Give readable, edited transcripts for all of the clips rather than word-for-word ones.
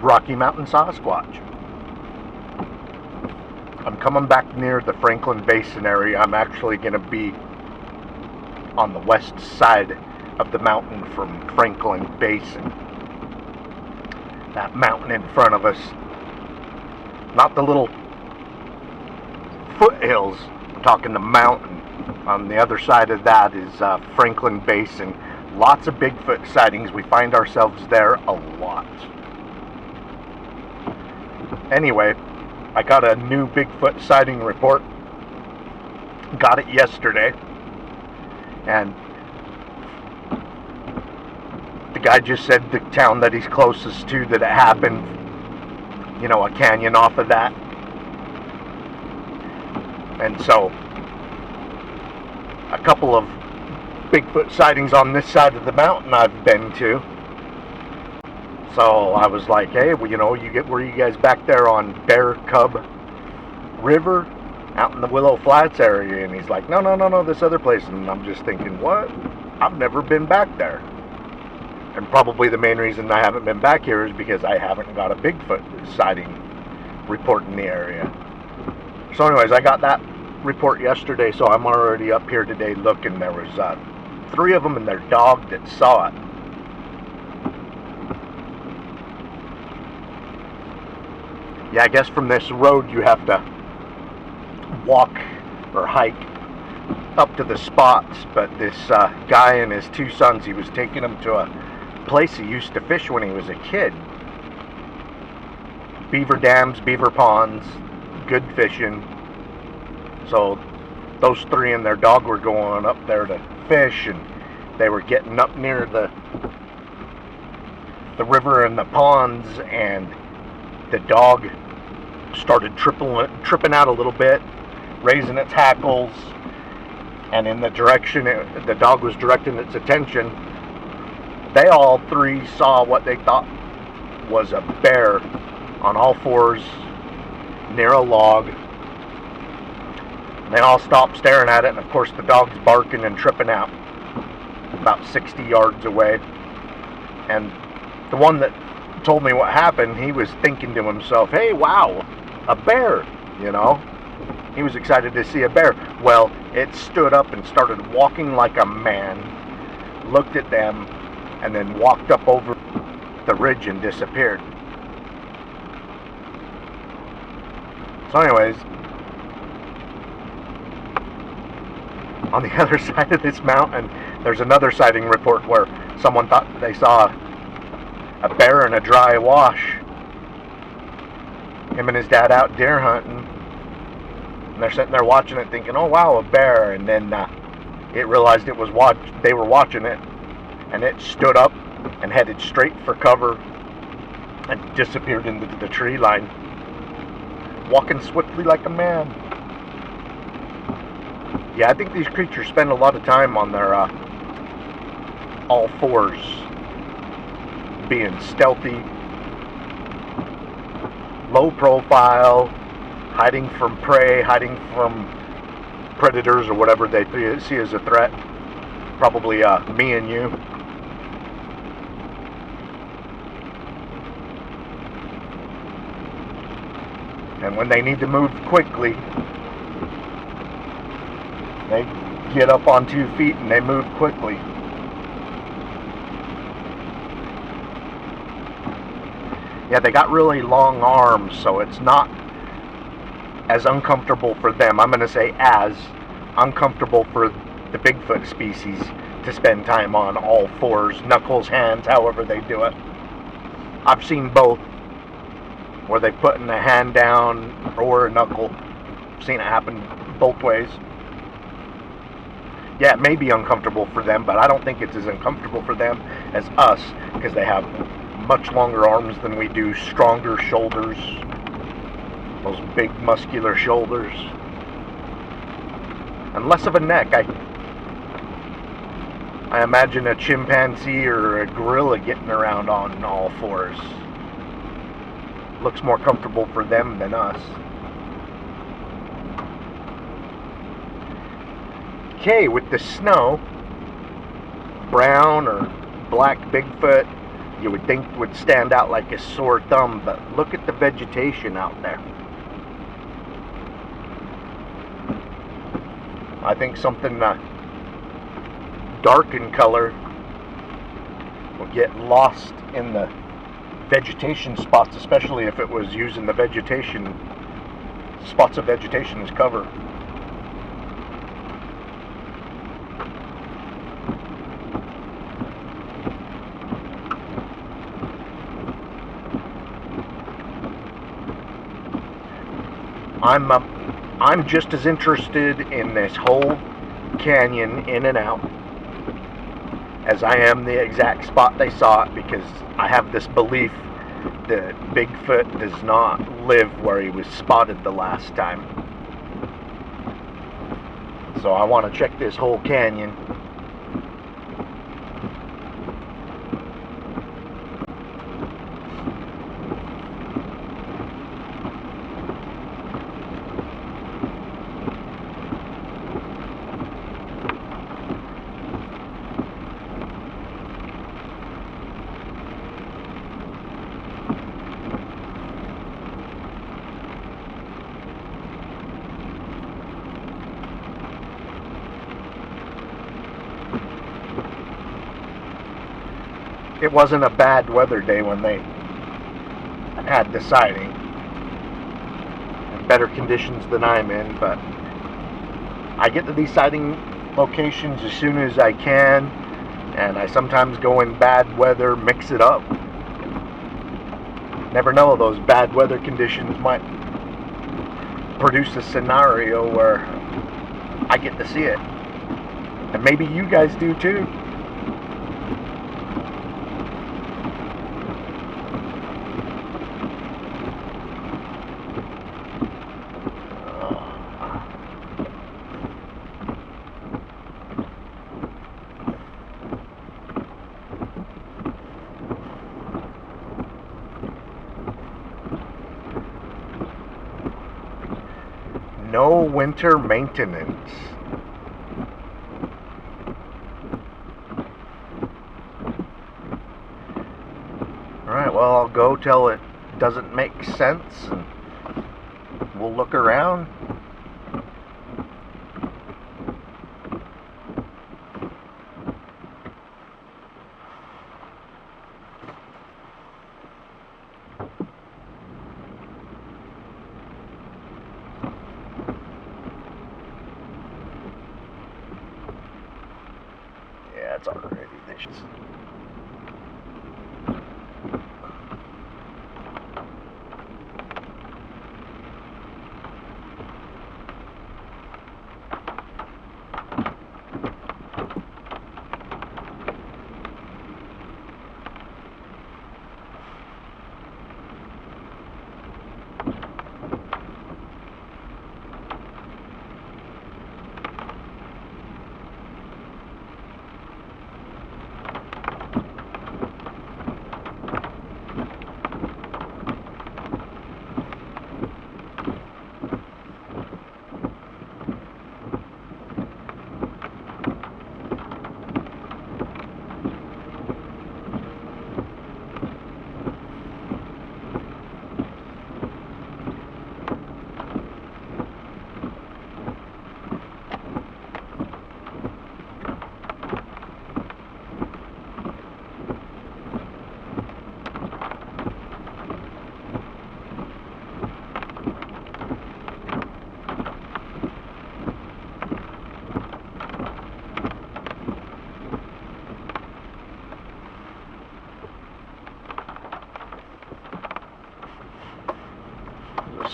Rocky Mountain Sasquatch. I'm coming back near the Franklin Basin area. I'm actually going to be on the west side of the mountain from Franklin Basin. That mountain in front of us, not the little foothills, I'm talking the mountain. On the other side of that is Franklin Basin. Lots of Bigfoot sightings. We find ourselves there a lot. Anyway, I got a new Bigfoot sighting report. Got it yesterday. And the guy just said the town that he's closest to that it happened, you know, a canyon off of that. And so, a couple of Bigfoot sightings on this side of the mountain I've been to. So I was like, hey, well, you know, were you guys back there on Bear Cub River out in the Willow Flats area? And he's like, no, this other place. And I'm just thinking, what? I've never been back there. And probably the main reason I haven't been back here is because I haven't got a Bigfoot sighting report in the area. So anyways, I got that report yesterday, so I'm already up here today looking. There was 3 of them and their dog that saw it. Yeah, I guess from this road you have to walk or hike up to the spots, but this guy and his 2 sons, he was taking them to a place he used to fish when he was a kid. Beaver dams, beaver ponds, good fishing. So those 3 and their dog were going up there to fish, and they were getting up near the river and the ponds, and the dog started tripping out a little bit, raising its hackles, and in the direction the dog was directing its attention, they all 3 saw what they thought was a bear on all 4s near a log. They all stopped staring at it, and of course the dog's barking and tripping out about 60 yards away. And the one that told me what happened, he was thinking to himself, hey, wow, a bear, you know. He was excited to see a bear. Well, it stood up and started walking like a man, looked at them, and then walked up over the ridge and disappeared. So anyways, on the other side of this mountain, there's another sighting report where someone thought they saw a bear in a dry wash. Him and his dad out deer hunting, and they're sitting there watching it thinking, oh wow, a bear. And then it realized they were watching it, and it stood up and headed straight for cover and disappeared into the tree line, walking swiftly like a man. Yeah, I think these creatures spend a lot of time on their all 4s, being stealthy, low profile, hiding from prey, hiding from predators or whatever they see as a threat. Probably me and you. And when they need to move quickly, they get up on 2 feet and they move quickly. Yeah, they got really long arms, so it's not as uncomfortable for them. I'm going to say as uncomfortable for the Bigfoot species to spend time on all 4s, knuckles, hands, however they do it. I've seen both, where they put in a hand down or a knuckle. I've seen it happen both ways. Yeah, it may be uncomfortable for them, but I don't think it's as uncomfortable for them as us, because they have much longer arms than we do, stronger shoulders, those big muscular shoulders, and less of a neck. I imagine a chimpanzee or a gorilla getting around on all 4s. Looks more comfortable for them than us. Okay, with the snow, brown or black Bigfoot, you would think would stand out like a sore thumb, but look at the vegetation out there. I think something dark in color will get lost in the vegetation spots, especially if it was using the vegetation spots of vegetation as cover. I'm just as interested in this whole canyon in and out as I am the exact spot they saw it, because I have this belief that Bigfoot does not live where he was spotted the last time. So I want to check this whole canyon. It wasn't a bad weather day when they had the sighting. In better conditions than I'm in, but I get to these sighting locations as soon as I can, and I sometimes go in bad weather, mix it up. Never know, those bad weather conditions might produce a scenario where I get to see it. And maybe you guys do too. No winter maintenance. Alright, well, I'll go till it doesn't make sense, and we'll look around. Yeah, it's already vicious.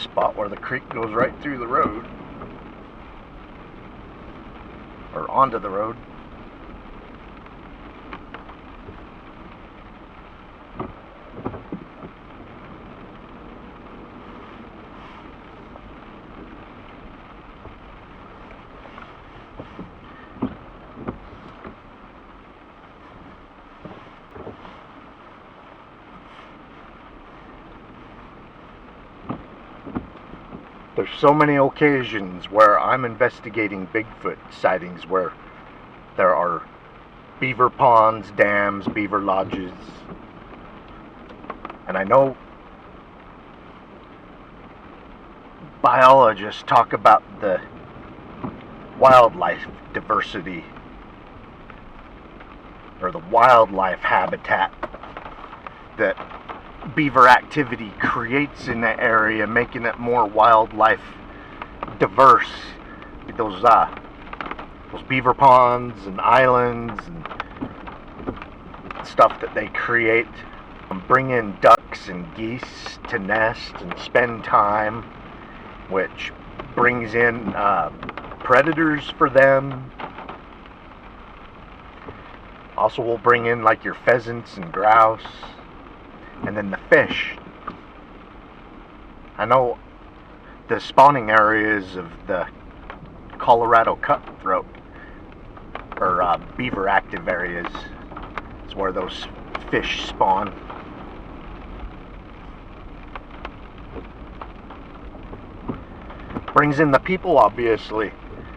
Spot where the creek goes right through the road, or onto the road. There's so many occasions where I'm investigating Bigfoot sightings where there are beaver ponds, dams, beaver lodges, And I know biologists talk about the wildlife diversity, or the wildlife habitat that beaver activity creates in the area, making it more wildlife diverse. Those beaver ponds and islands and stuff that they create, bring in ducks and geese to nest and spend time, which brings in predators for them. Also will bring in like your pheasants and grouse, and then the fish. I know the spawning areas of the Colorado cutthroat, or beaver active areas, is where those fish spawn. Brings in the people, obviously.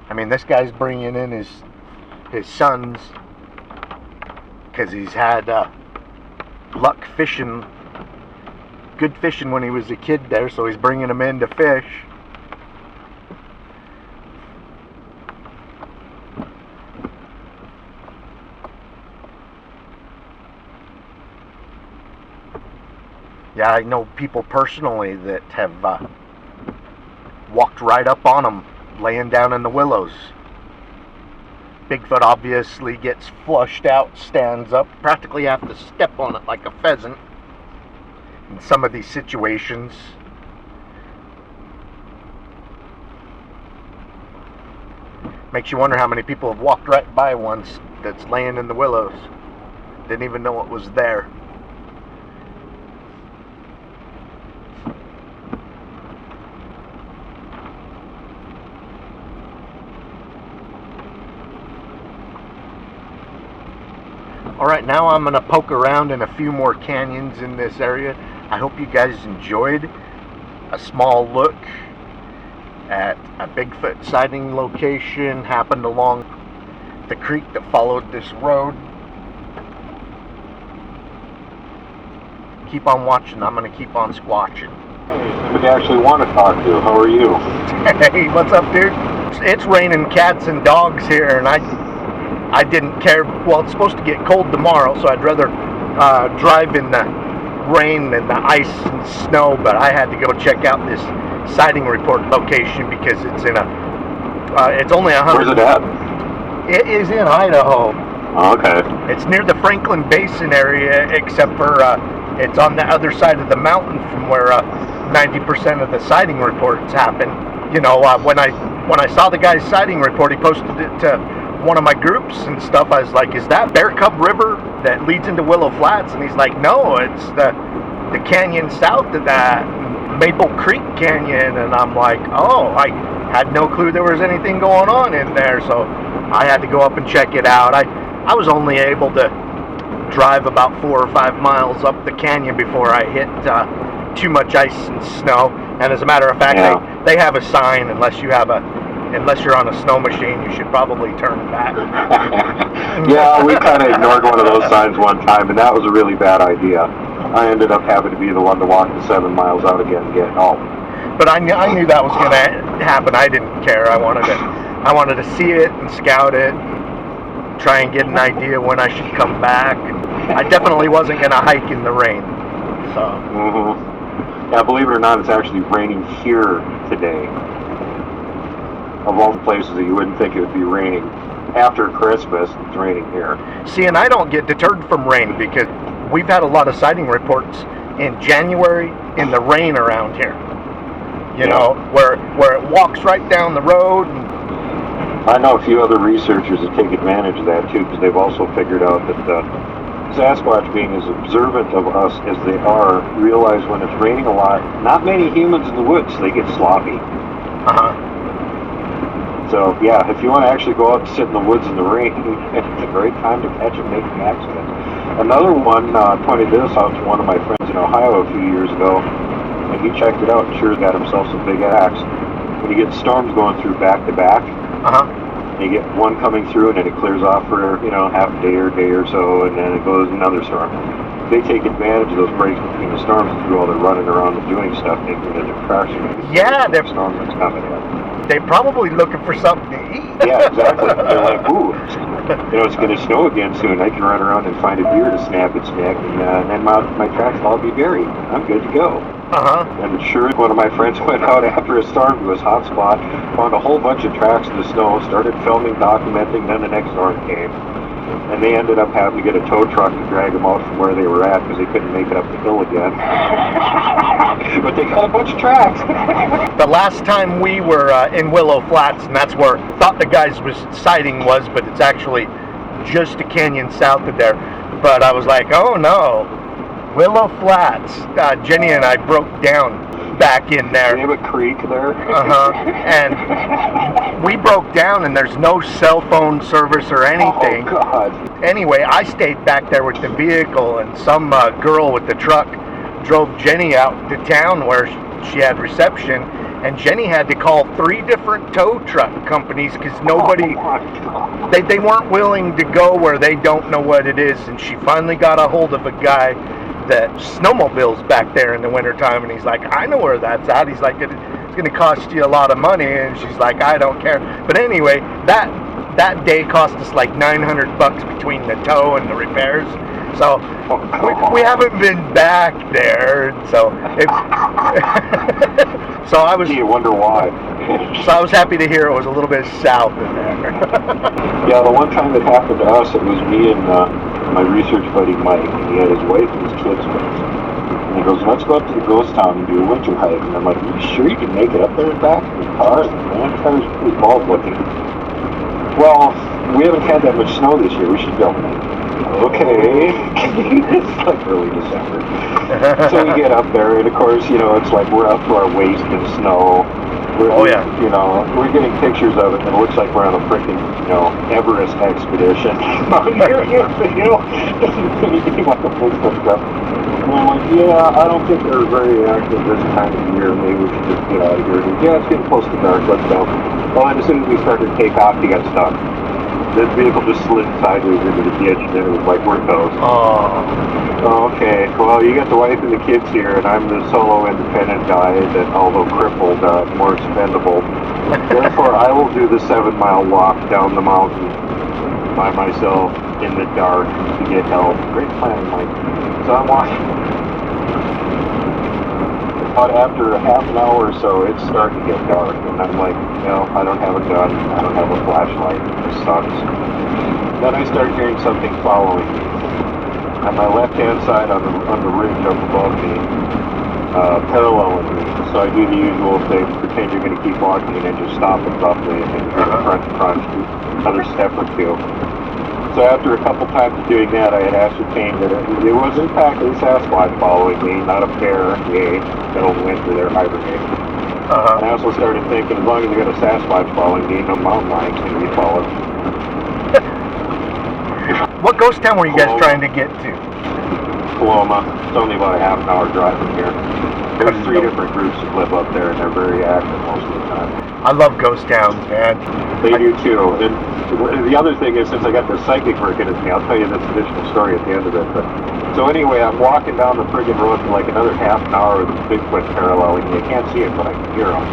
I mean, this guy's bringing in his sons because he's had luck fishing, good fishing when he was a kid there, so he's bringing them in to fish. Yeah, I know people personally that have walked right up on them laying down in the willows. Bigfoot obviously gets flushed out, stands up, practically have to step on it like a pheasant in some of these situations. Makes you wonder how many people have walked right by one that's laying in the willows. Didn't even know it was there. Alright, now I'm going to poke around in a few more canyons in this area. I hope you guys enjoyed a small look at a Bigfoot sighting location. Happened along the creek that followed this road. Keep on watching. I'm going to keep on squatching. Somebody actually want to talk to. How are you? Hey, what's up, dude? It's raining cats and dogs here, and I didn't care. Well, it's supposed to get cold tomorrow, so I'd rather drive in the rain and the ice and snow, but I had to go check out this sighting report location because it's in it's only 100. Where's it at? It is in Idaho. Oh, okay. It's near the Franklin Basin area, except for it's on the other side of the mountain from where 90% of the sighting reports happen. You know, when I saw the guy's sighting report, he posted it to one of my groups and stuff. I was like, is that Bear Cub River that leads into Willow Flats? And he's like, no, it's the canyon south of that, Maple Creek Canyon. And I'm like, oh, I had no clue there was anything going on in there, so I had to go up and check it out. I was only able to drive about 4 or 5 miles up the canyon before I hit too much ice and snow. And as a matter of fact, yeah, they have a sign, unless you're on a snow machine, you should probably turn back. Yeah, we kind of ignored one of those signs one time, and that was a really bad idea. I ended up having to be the one to walk the 7 miles out again and get home. But I knew that was going to happen. I didn't care. I wanted to see it and scout it, and try and get an idea when I should come back. And I definitely wasn't going to hike in the rain. So. Mm-hmm. Yeah, believe it or not, it's actually raining here today. Of all the places that you wouldn't think it would be raining after Christmas, it's raining here. See, and I don't get deterred from rain because we've had a lot of sighting reports in January in the rain around here. You know, where it walks right down the road. And I know a few other researchers that take advantage of that too, because they've also figured out that Sasquatch, being as observant of us as they are, realize when it's raining a lot, not many humans in the woods, they get sloppy. So, yeah, if you want to actually go out and sit in the woods in the rain, it's a great time to catch and make an accident. Another one pointed this out to one of my friends in Ohio a few years ago, and he checked it out and sure got himself some big axe. When you get storms going through back to back, You get one coming through, and then it clears off for, half a day or so, and then it goes another storm. They take advantage of those breaks between the storms and do all their running around and doing stuff, thinking that they're crashing. Yeah, they're storm that's coming in. They're probably looking for something to eat. Yeah, exactly. They're like, ooh, it's going to snow again soon. I can run around and find a deer to snap its neck, and then my tracks will all be buried. I'm good to go. And sure, one of my friends went out after a storm to his hot spot, found a whole bunch of tracks in the snow, started filming, documenting, then the next storm came. And they ended up having to get a tow truck to drag them out from where they were at because they couldn't make it up the hill again. But they got a bunch of tracks. The last time we were in Willow Flats, and that's where I thought the guy's sighting was, but it's actually just a canyon south of there. But I was like, oh no, Willow Flats. Jenny and I broke down back in there. We have a creek there. And we broke down, and there's no cell phone service or anything. Oh, God. Anyway, I stayed back there with the vehicle, and some girl with the truck drove Jenny out to town where she had reception, and Jenny had to call 3 different tow truck companies because nobody, they weren't willing to go where they don't know what it is, and she finally got a hold of a guy that snowmobiles back there in the wintertime, and he's like, I know where that's at. He's like, it's going to cost you a lot of money, and she's like, I don't care. But anyway, that day cost us like $900 between the tow and the repairs. So we haven't been back there. So so I was. You wonder why. So I was happy to hear it was a little bit south of there. Yeah, the one time it happened to us, it was me and my research buddy Mike, and he had his wife and his kids with us. And he goes, let's go up to the ghost town and do a winter hike. And I'm like, are you sure you can make it up there and back in the car? And man, the car's pretty bald looking. Well, we haven't had that much snow this year. We should go. Okay. It's like early December. So we get up there, and of course, it's like we're up to our waist in snow. We're getting pictures of it, and it looks like we're on a freaking, Everest expedition. Anything like a Bigfoot stuff. And I'm like, yeah, I don't think they're very active this time of year. Maybe we should just get out of here. And, yeah, it's getting close to dark. Let's go. Well, and as soon as we started to take off, he got stuck. The vehicle just slid sideways into the ditch, and it was like, we're toast. Oh, okay. Well, you got the wife and the kids here, and I'm the solo independent guy that, although crippled, more expendable. Therefore, I will do the 7-mile walk down the mountain by myself in the dark to get help. Great planning, Mike. So I'm walking. About after a half an hour or so, it's starting to get dark, and I'm like, I don't have a gun, I don't have a flashlight, this sucks. Then I start hearing something following me. On my left-hand side on the ridge up above me, paralleling me. So I do the usual thing, pretend you're going to keep walking and then just stop abruptly and then crunch, another step or two. So after a couple times of doing that, I had ascertained that it was in fact a Sasquatch following me, not a bear. Yay, middle of winter, they're hibernating. And I also started thinking, as long as you got a Sasquatch following me, no mountain lion's going to be following. What ghost town were you guys trying to get to? Paloma. It's only about a half an hour drive from here. There's 3 different groups that live up there, and they're very active most of the time. I love ghost towns, man. They do too. And the other thing is, since I got this psychic working at me, I'll tell you this additional story at the end of it. But so anyway, I'm walking down the friggin' road for like another half an hour with the Bigfoot paralleling me. I can't see it, but I can hear them.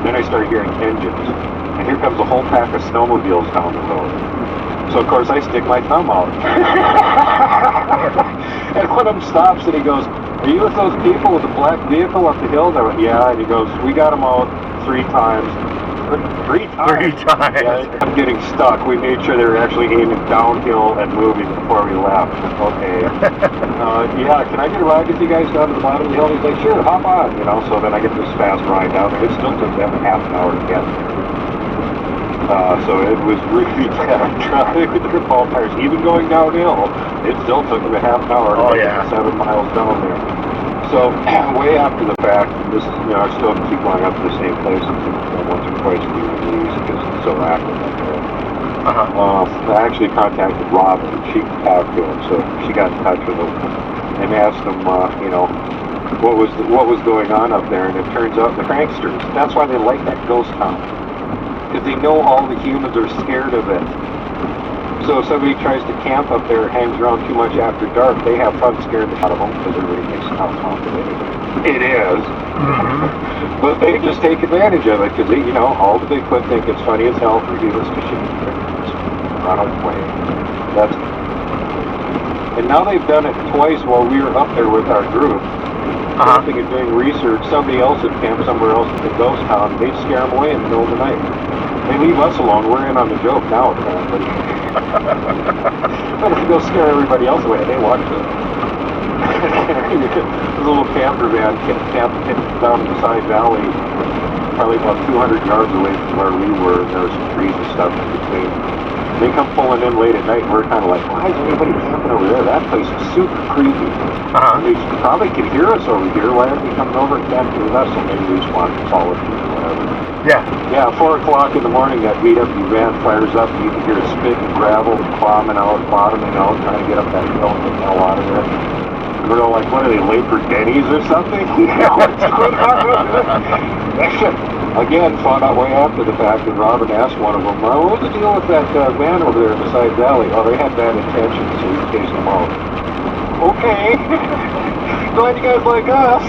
Then I start hearing engines, and here comes a whole pack of snowmobiles down the road. So of course I stick my thumb out. And one of them stops and he goes, are you with those people with the black vehicle up the hill? And I went, yeah. And he goes, we got them out 3 times. 3 times? 3 times. Yeah, I'm getting stuck. We made sure they were actually aiming downhill and moving before we left. Okay. Yeah, can I get a ride with you guys down to the bottom of the hill? He's like, sure, hop on. So then I get this fast ride down there. It still took them a half an hour to get there. So it was really bad traffic with the ball tires. Even going downhill, it still took them a half an hour to get 7 miles down there. So way after the fact, this is, I still keep going up to the same place once or twice a week because it's so active up there. I actually contacted Robin. She could talk to him, so she got in touch with him and asked him, what was going on up there. And it turns out the pranksters. That's why they like that ghost town. Because they know all the humans are scared of it. So if somebody tries to camp up there, hangs around too much after dark, they have fun scaring the out of them because everybody thinks how haunted it is. Mm-hmm. But they just take advantage of it because, you know, all the Bigfoot think it's funny as hell for humans to shoot and run away. And now they've done it twice while we were up there with our group. Camping and doing research. Somebody else had camped somewhere else at the ghost town. They'd scare them away in the middle of the night. They leave us alone. We're in on the joke now, apparently. But if you go scare everybody else away, they watch it. There's a little camper van camped down in the side valley, probably about 200 yards away from where we were. There was some trees and stuff in between. They come pulling in late at night, and we're kind of like, why is anybody camping over there? That place is super creepy. They probably can hear us over here. Why aren't they coming over and camping with us? So maybe we just want to follow through or whatever. Yeah, 4 o'clock in the morning, that VW van fires up, and you can hear it spit and gravel, bottoming out, trying to get up that hill and get the hell out of there. And we're all like, what are they, late for Denny's or something? What's going on? Again, found out way after the fact, and Robin asked one of them, well, what was the deal with that van over there in the side valley? Oh, they had bad intentions, so we chased them out. Okay. Glad you guys like us.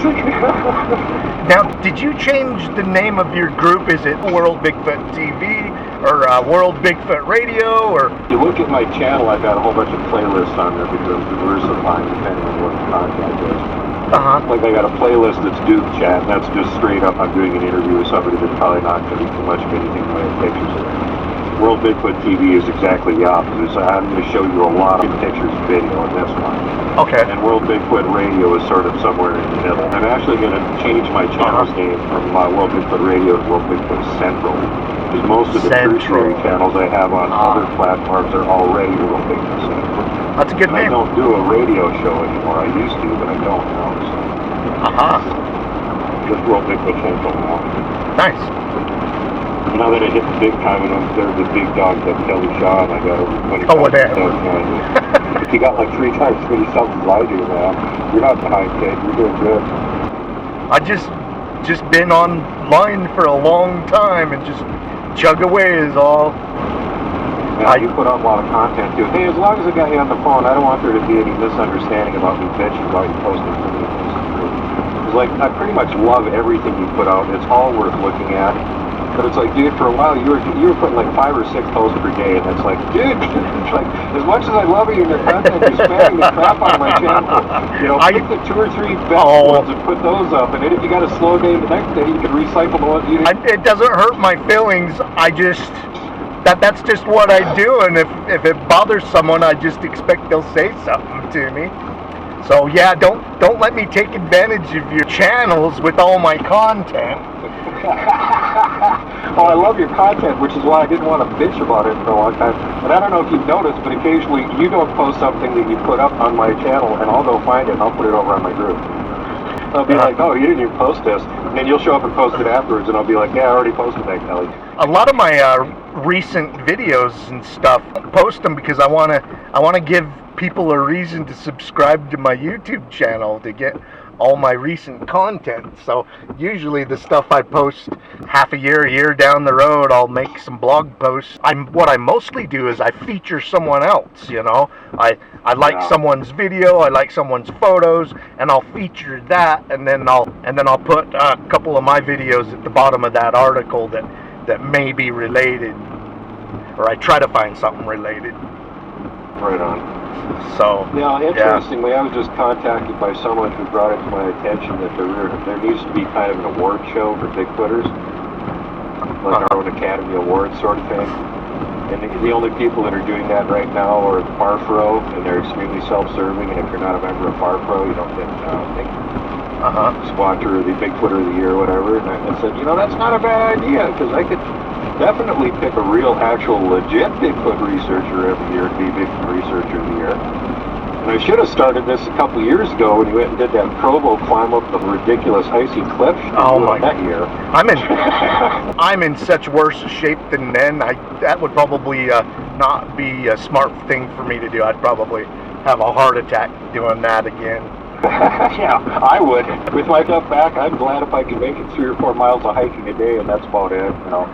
Now, did you change the name of your group? Is it World Bigfoot TV or World Bigfoot Radio? Or you look at my channel, I've got a whole bunch of playlists on there because I'm diversifying depending on what the content is. Like I got a playlist that's Duke Chat, and that's just straight up I'm doing an interview with somebody that's probably not going to be too much of anything in the way of pictures of it. World Bigfoot TV is exactly the opposite. So I'm going to show you a lot of pictures and video on this one. Okay. And World Bigfoot Radio is sort of somewhere in the middle. I'm actually going to change my channel's name from World Bigfoot Radio to World Bigfoot Central. Because most of the tertiary channels I have on other platforms are already World Bigfoot Central. That's a good name. I don't do a radio show anymore. I used to, but I don't now. So. Just World Bigfoot Central now. Nice. Now that I hit the big time and I'm there, the big dog that Kelly Shaw, and I got over 25 subs. You got like 3 times as many subs as I do now. You're not behind, kid. You're doing good. I just been online for a long time and just chug away is all. Yeah, you put out a lot of content too. Hey, as long as I got you on the phone, I don't want there to be any misunderstanding about me bitching about you posting something that's true. It's like, I pretty much love everything you put out. It's all worth looking at. But it's like, dude, for a while you were putting like 5 or 6 posts per day, and it's like, dude, it's like, as much as I love you and your content, you're spamming the crap on my channel. You know, pick the 2 or 3 best ones and put those up, and then if you got a slow day the next day, you can recycle the ones you didn't. It doesn't hurt my feelings. That's just what I do, and if it bothers someone, I just expect they'll say something to me. So yeah, don't let me take advantage of your channels with all my content. Well, I love your content, which is why I didn't want to bitch about it for a long time. And I don't know if you've noticed, but occasionally you don't post something that you put up on my channel, and I'll go find it and I'll put it over on my group. I'll be like, oh, you didn't even post this. And then you'll show up and post it afterwards, and I'll be like, yeah, I already posted that, Kelly. A lot of my recent videos and stuff, I post them because I want to give people a reason to subscribe to my YouTube channel to get all my recent content. So usually the stuff I post half a year down the road, I'll make some blog posts. What I mostly do is I feature someone else, you know. I like someone's video, I like someone's photos, and I'll feature that, and then I'll put a couple of my videos at the bottom of that article that may be related, or I try to find something related. Right on. So yeah, interestingly, I was just contacted by someone who brought it to my attention that there needs to be kind of an award show for Bigfooters, like our own Academy Awards sort of thing. And the only people that are doing that right now are Farfro, and they're extremely self-serving. And if you're not a member of Farfro, you don't get Squatcher or the Bigfooter of the Year or whatever. And I said, you know, that's not a bad idea, because I could definitely pick a real, actual, legit Bigfoot researcher every year to be Bigfoot Researcher of the Year. And I should have started this a couple years ago when we went and did that Provo climb up the ridiculous icy cliff that year. I'm in such worse shape than then. That would probably not be a smart thing for me to do. I'd probably have a heart attack doing that again. Yeah, I would. With my tough back, I'm glad if I can make it 3 or 4 miles of hiking a day, and that's about it, you know.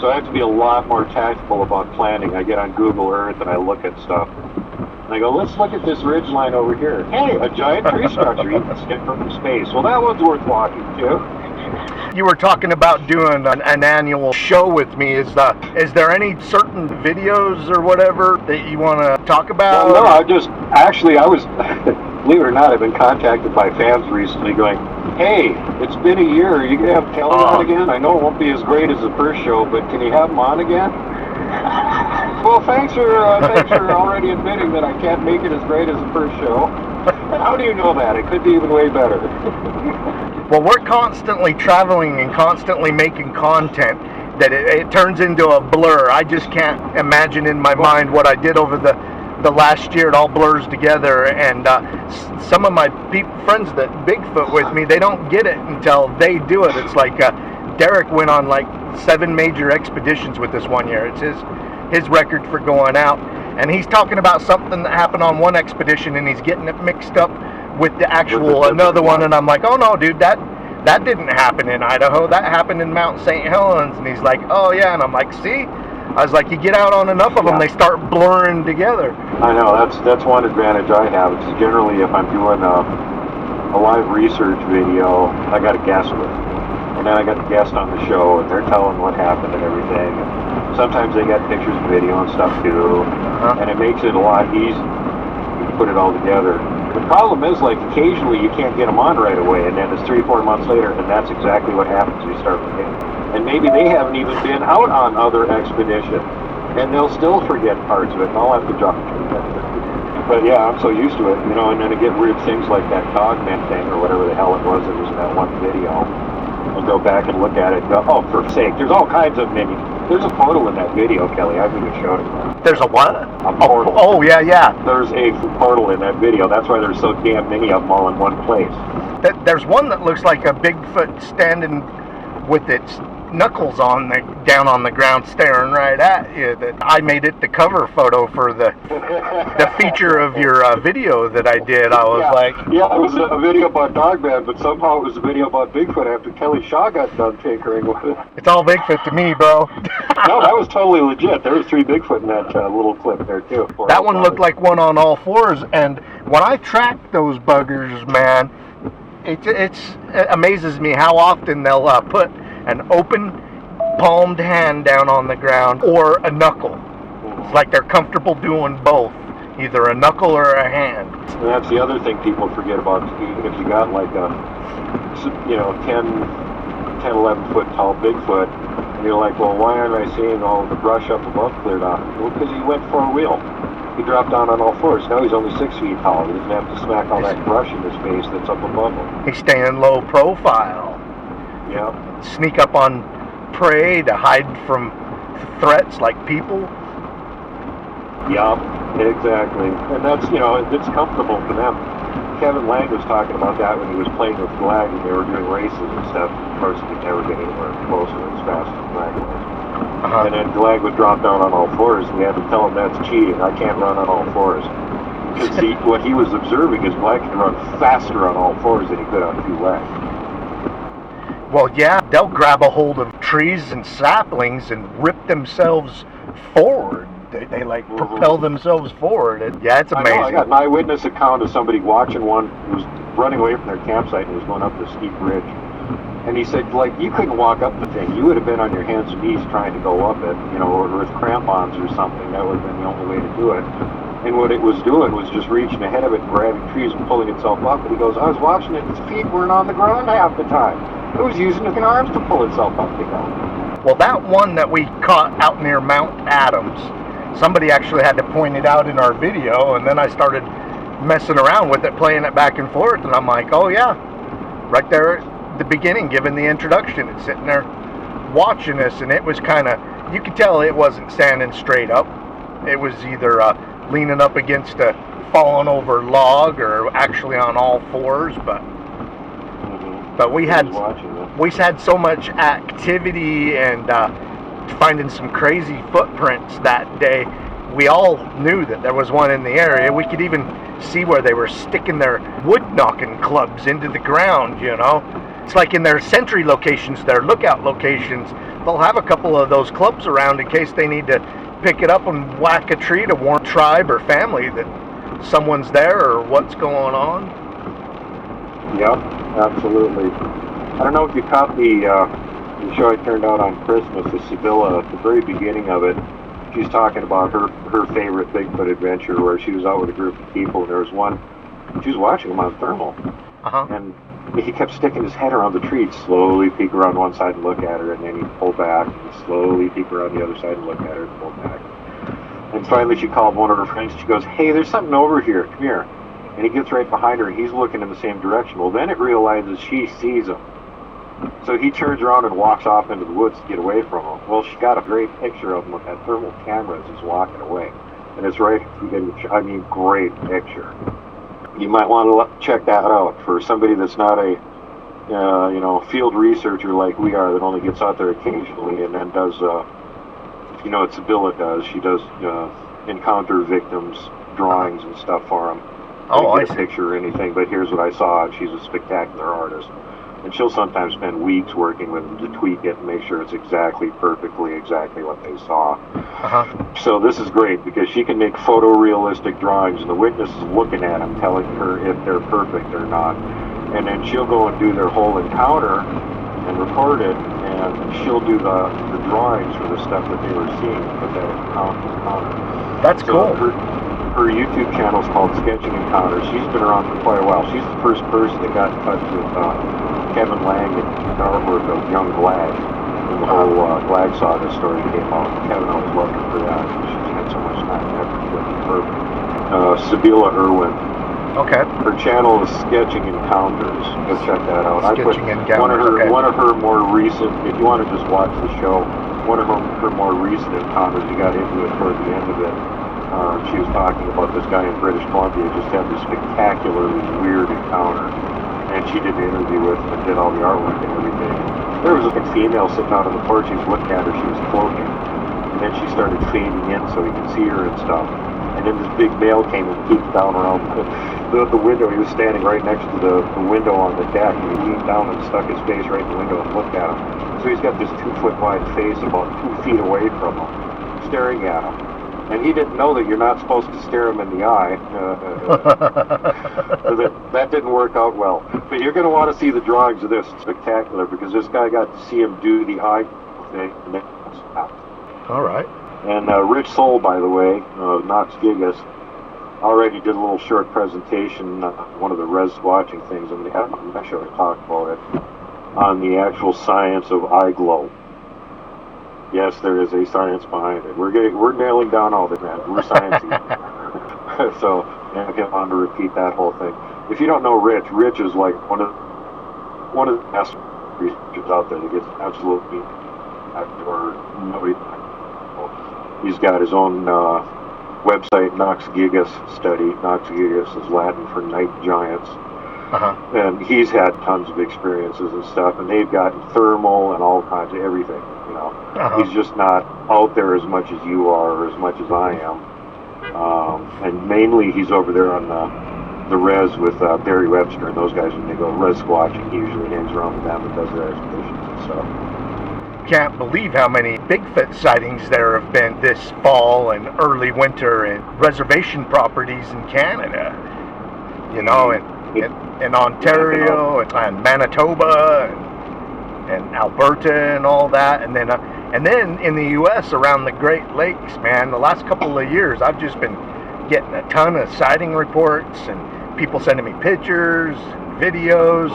So I have to be a lot more tactful about planning. I get on Google Earth and I look at stuff. And I go, let's look at this ridge line over here. Hey, a giant tree structure you can skip from space. Well, that one's worth walking too. You were talking about doing an annual show with me. Is there any certain videos or whatever that you want to talk about? Well, no, I was, believe it or not, I've been contacted by fans recently going, hey, it's been a year. Are you going to have Kelly on again? I know it won't be as great as the first show, but can you have him on again? Well, thanks for already admitting that I can't make it as great as the first show. How do you know that? It could be even way better. Well, we're constantly traveling and constantly making content that it turns into a blur. I just can't imagine in my mind what I did over the last year. It all blurs together, and some of my friends that Bigfoot with me, they don't get it until they do it. It's like Derek went on like 7 major expeditions with this one year. It's his record for going out, and he's talking about something that happened on one expedition, and he's getting it mixed up with the actual another one, and I'm like, oh no, dude, that didn't happen in Idaho. That happened in Mount St. Helens. And he's like, oh yeah, and I'm like, see, I was like, you get out on enough of them, they start blurring together. I know, that's one advantage I have. It's generally if I'm doing a live research video, I got a guest with, and then I got the guest on the show, and they're telling what happened and everything. And sometimes they got pictures and video and stuff too, and it makes it a lot easier to put it all together. The problem is, like, occasionally you can't get them on right away, and then it's 3-4 months later, and that's exactly what happens. You start forgetting. And maybe they haven't even been out on other expeditions, and they'll still forget parts of it, and I'll have to drop it. But yeah, I'm so used to it, you know, and then to get rid of things like that dogman thing, or whatever the hell it was that was in that one video, and go back and look at it and go, oh, for sake, there's all kinds of mini. There's a portal in that video, Kelly. I've even showed it. There's a what? A portal. Oh, yeah. There's a portal in that video. That's why there's so damn many of them all in one place. There's one that looks like a Bigfoot standing with its knuckles down on the ground staring right at you. That I made it the cover photo for the feature of your video that I did. I was like... Yeah, it was a video about Dogman, but somehow it was a video about Bigfoot after Kelly Shaw got done tinkering with it. It's all Bigfoot to me, bro. No, that was totally legit. There was 3 Bigfoot in that little clip there, too. That one looked like one on all fours, and when I track those buggers, man, it amazes me how often they'll put an open palmed hand down on the ground or a knuckle. It's like they're comfortable doing both, either a knuckle or a hand. And that's the other thing people forget about. Even if you got like a 10, 11 foot tall Bigfoot, and you're like, well, why aren't I seeing all the brush up above cleared off? Well, because he went 4-wheel. He dropped down on all fours. Now he's only 6 feet tall. He doesn't have to smack all that brush in his face that's up above him. He's staying low profile. Yeah. Sneak up on prey to hide from threats like people. Yeah, exactly. And that's, it's comfortable for them. Kevin Lang was talking about that when he was playing with Glag and they were doing races and stuff. Of course, he could never get anywhere closer as fast as Glag was. And then Glag would drop down on all fours, and we had to tell him that's cheating. I can't run on all fours. Because what he was observing is Glag can run faster on all fours than he could on 2 legs. Well, yeah, they'll grab a hold of trees and saplings and rip themselves forward. They propel themselves forward. It's amazing. I got an eyewitness account of somebody watching one who was running away from their campsite and was going up this steep ridge. And he said, you couldn't walk up the thing. You would have been on your hands and knees trying to go up it, or with crampons or something. That would have been the only way to do it. And what it was doing was just reaching ahead of it and grabbing trees and pulling itself up. And he goes, I was watching it, its feet weren't on the ground half the time. It was using its arms to pull itself up the hill. Well, that one that we caught out near Mount Adams, somebody actually had to point it out in our video, and then I started messing around with it, playing it back and forth, and I'm like, oh yeah, right there at the beginning, giving the introduction, it's sitting there watching us, and it was kind of, you could tell it wasn't standing straight up. It was either leaning up against a fallen over log or actually on all fours, but we had so much activity and finding some crazy footprints that day. We all knew that there was one in the area. We could even see where they were sticking their wood knocking clubs into the ground, It's like in their sentry locations, their lookout locations, they'll have a couple of those clubs around in case they need to pick it up and whack a tree to warn tribe or family that someone's there or what's going on. Yep, absolutely. I don't know if you caught the show I turned out on Christmas, the Sibylla, at the very beginning of it. She's talking about her favorite Bigfoot adventure where she was out with a group of people, and there was one, she was watching him on thermal. And he kept sticking his head around the tree. He'd slowly peek around one side and look at her, and then he'd pull back, and he'd slowly peek around the other side and look at her and pull back. And finally she called one of her friends. She goes, "Hey, there's something over here. Come here." And he gets right behind her, and he's looking in the same direction. Well, then it realizes she sees him. So he turns around and walks off into the woods to get away from him. Well, she got a great picture of him with that thermal camera as he's walking away. And it's right, I mean, great picture. You might want to check that out for somebody that's not a field researcher like we are, that only gets out there occasionally and then does, what Sibylla does. She does encounter victims, drawings and stuff for them. I get a picture or anything, but here's what I saw, and she's a spectacular artist. And she'll sometimes spend weeks working with them to tweak it and make sure it's exactly what they saw. So this is great because she can make photorealistic drawings, and the witness is looking at them, telling her if they're perfect or not. And then she'll go and do their whole encounter and record it, and she'll do the drawings for the stuff that they were seeing, put that encounter. That's cool. Her YouTube channel is called Sketching Encounters. She's been around for quite a while. She's the first person that got in touch with Kevin Lang and the artwork of Young Glag. And the whole Glag Saga story came out. Kevin always loved her for that. She's had so much time and effort with her. Sibylla Irwin. Okay. Her channel is Sketching Encounters. Go check that out. Sketching Encounters. One of her more recent, if you want to just watch the show, one of her more recent encounters, you got into it toward the end of it. She was talking about this guy in British Columbia just had this spectacularly weird encounter, and she did the interview with him and did all the artwork and everything. There was a female sitting out on the porch. He was looking at her. She was cloaking, and then she started fading in so he could see her and stuff. And then this big male came and peeked down around the window. He was standing right next to the window on the deck, and he leaned down and stuck his face right in the window and looked at him. So he's got this 2-foot wide face about 2 feet away from him, staring at him. And he didn't know that you're not supposed to stare him in the eye. That didn't work out well. But you're going to want to see the drawings of this. It's spectacular because this guy got to see him do the eye thing and then stopped. All right. And Rich Soul, by the way, Knox Gigas, already did a little short presentation, one of the Sasquatching things. I'm going to have on my show to talk about it, on the actual science of eye glow. Yes, there is a science behind it. We're nailing down all this, man. We're sciencey. So, I get on to repeat that whole thing. If you don't know Rich is like one of the best researchers out there that gets absolutely or nobody. He's got his own website, Knox Gigas Study. Knox Gigas is Latin for night giants. And he's had tons of experiences and stuff, and they've gotten thermal and all kinds of everything, He's just not out there as much as you are or as much as I am. And mainly he's over there on the res with Barry Webster and those guys. When they go Sasquatching, he usually hangs around with them and does their expeditions and stuff. Can't believe how many Bigfoot sightings there have been this fall and early winter in reservation properties in Canada. In Ontario and Manitoba and Alberta and all that, and then in the U.S. around the Great Lakes, man. The last couple of years, I've just been getting a ton of sighting reports and people sending me pictures, videos.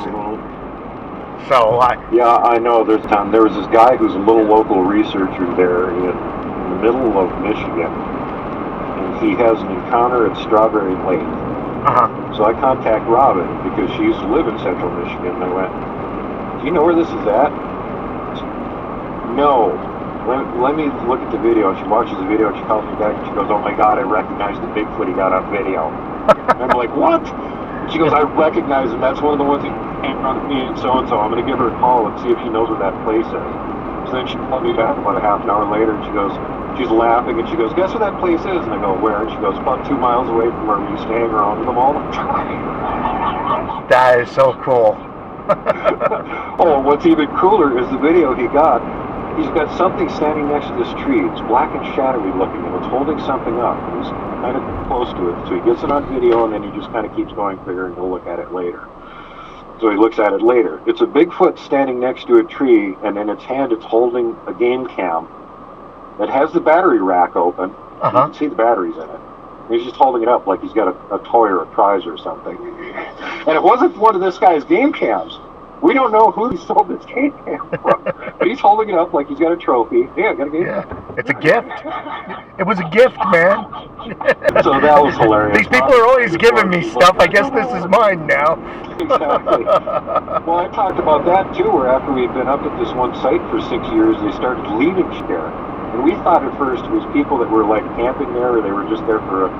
So I know. There was this guy who's a little local researcher there in the middle of Michigan, and he has an encounter at Strawberry Lake. So I contact Robin because she used to live in central Michigan, and I went, "Do you know where this is at?" "No." Let me look at the video. And she watches the video and she calls me back and she goes, "Oh my God, I recognize the Bigfoot he got on video." And I'm like, "What?" And she goes, "I recognize him. That's one of the ones that came around me and so-and-so. I'm going to give her a call and see if she knows where that place is." So then she called me back about a half an hour later and she goes, she's laughing and she goes, "Guess where that place is?" And I go, "Where?" And she goes, "About 2 miles away from where we staying around with them all the time." That is so cool. Oh, what's even cooler is the video he got he's got something standing next to this tree. It's black and shadowy looking, and it's holding something up. And he's kind of close to it, so he gets it on video, and then he just kind of keeps going clear, and he'll look at it later. So he looks at it later. It's a Bigfoot standing next to a tree, and in its hand it's holding a game cam that has the battery rack open. You can see the batteries in it. And he's just holding it up like he's got a toy or a prize or something. And it wasn't one of this guy's game cams. We don't know who he stole this game cam from. But he's holding it up like he's got a trophy. Yeah, I got a game cam. It's a gift. It was a gift, man. So that was hilarious. These people are always giving me stuff. I guess this is mine now. Exactly. Well, I talked about that too, where after we'd been up at this one site for 6 years, they started leaving there. And we thought at first it was people that were like camping there, or they were just there for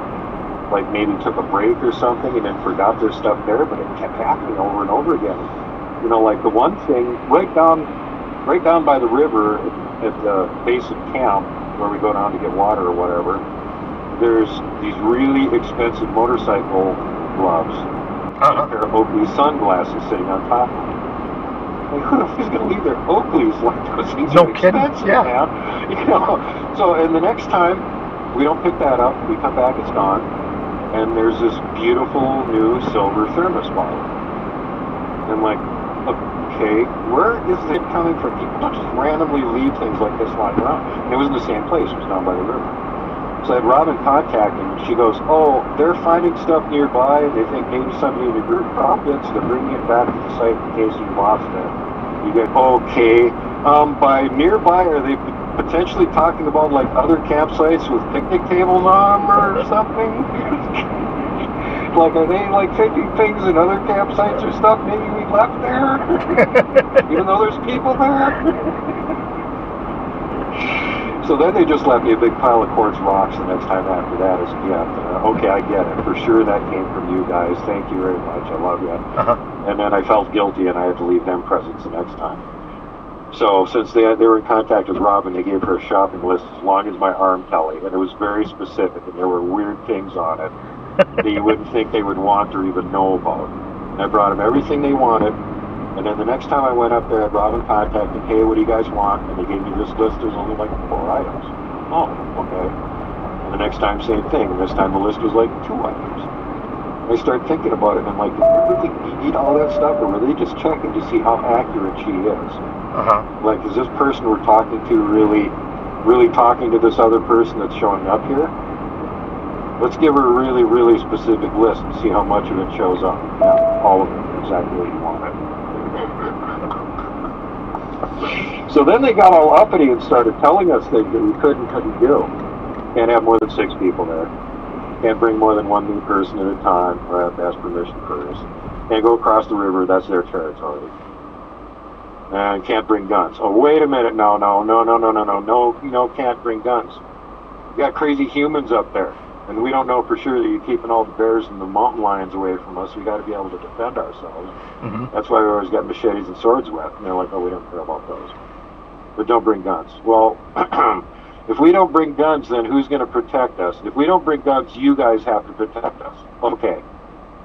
like maybe took a break or something and then forgot their stuff there, but it kept happening over and over again. You know, like the one thing right down by the river at the base of camp where we go down to get water or whatever, there's these really expensive motorcycle gloves and a pair of Oakley sunglasses sitting on top of them. Like, who the fuck is going to leave their Oakleys like those things? No are kidding. expensive, Yeah. man. You know, so and the next time we don't pick that up, we come back, it's gone, and there's this beautiful new silver thermos bottle. And like, okay, where is it coming from? People don't just randomly leave things like this lying around. And it was in the same place. It was down by the river. So I had Robin contact him, and she goes, oh, they're finding stuff nearby, and they think maybe somebody in the group dropped it, so they're bringing it back to the site in case you lost it. You go, okay. By nearby, are they potentially talking about like other campsites with picnic tables on them or something? Like, are they like taking things in other campsites or stuff maybe we left there? Even though there's people there? So then they just left me a big pile of quartz rocks the next time after that as a gift. Okay, I get it. For sure that came from you guys. Thank you very much. I love you. And then I felt guilty and I had to leave them presents the next time. So since they were in contact with Robin, they gave her a shopping list as long as my arm, Kelly. And it was very specific, and there were weird things on it that you wouldn't think they would want or even know about. And I brought them everything they wanted, and then the next time I went up there, I had Robin contacted, hey, what do you guys want? And they gave me this list. There's only like 4 items. Oh, okay. And the next time, same thing. And this time the list was like 2 items. I started thinking about it, and I'm like, do you really need all that stuff, or were they just checking to see how accurate she is? Like, is this person we're talking to really talking to this other person that's showing up here? Let's give her a really, really specific list and see how much of it shows up. Yeah, all of it, exactly what you want it. So then they got all uppity and started telling us things that we couldn't do. Can't have more than 6 people there. Can't bring more than 1 new person at a time, or I have to ask permission first. Can't go across the river, that's their territory. And can't bring guns. Oh, wait a minute, no, can't bring guns. You got crazy humans up there. And we don't know for sure that you're keeping all the bears and the mountain lions away from us. We got to be able to defend ourselves. That's why we always got machetes and swords with. And they're like, oh, we don't care about those. But don't bring guns. Well, if we don't bring guns, then who's going to protect us? If we don't bring guns, you guys have to protect us. Okay,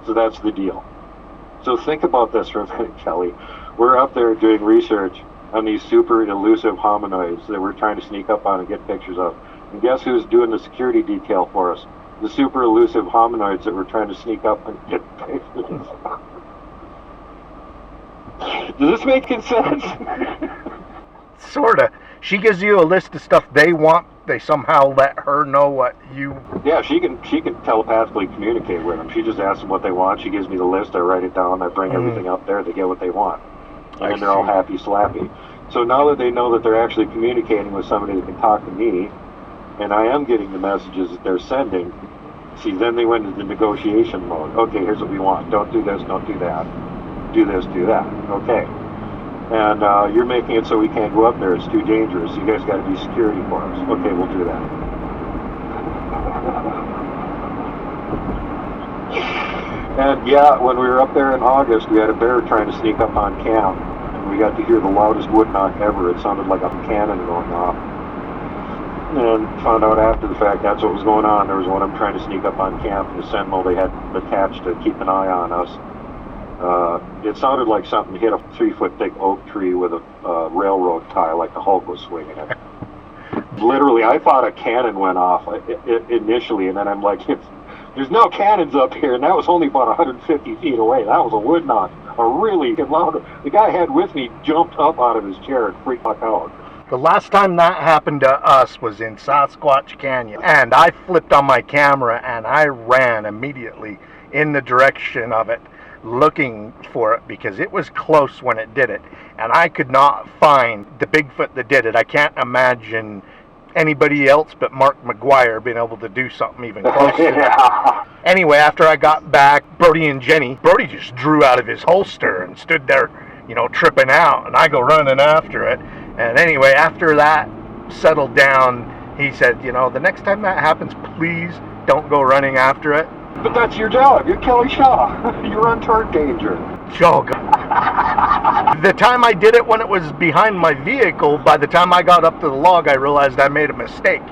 so that's the deal. So think about this for a minute, Kelly. We're up there doing research on these super elusive hominoids that we're trying to sneak up on and get pictures of. And guess who's doing the security detail for us? The super elusive hominoids that we're trying to sneak up and get pictures of. Does this make sense? Sorta. She gives you a list of stuff they want. They somehow let her know what you... Yeah, she can telepathically communicate with them. She just asks them what they want. She gives me the list. I write it down. I bring everything up there. They get what they want. And then they're all happy, slappy. So now that they know that they're actually communicating with somebody that can talk to me, and I am getting the messages that they're sending, see, then they went into negotiation mode. Okay, here's what we want. Don't do this, don't do that. Do this, do that. Okay. And you're making it so we can't go up there. It's too dangerous. You guys got to be security for us. Okay, we'll do that. And yeah, when we were up there in August, we had a bear trying to sneak up on camp. And we got to hear the loudest wood knock ever. It sounded like a cannon going off. And found out after the fact that's what was going on. There was one of them trying to sneak up on camp, and the sentinel they had attached to keep an eye on us. It sounded like something hit a 3-foot thick oak tree with a railroad tie, like the Hulk was swinging it. Literally, I thought a cannon went off initially, and then I'm like, there's no cannons up here, and that was only about 150 feet away. That was a wood knock, a really loud. The guy I had with me jumped up out of his chair and freaked out. The last time that happened to us was in Sasquatch Canyon, and I flipped on my camera and I ran immediately in the direction of it, looking for it because it was close when it did it, and I could not find the Bigfoot that did it. I can't imagine anybody else but Mark McGuire being able to do something even close to that. Anyway, after I got back, Brody and Jenny, Brody just drew out of his holster and stood there, tripping out, and I go running after it. And anyway, after that settled down, he said, the next time that happens, please don't go running after it. But that's your job. You're Kelly Shaw. You're on toward danger. Oh, God. The time I did it when it was behind my vehicle, by the time I got up to the log, I realized I made a mistake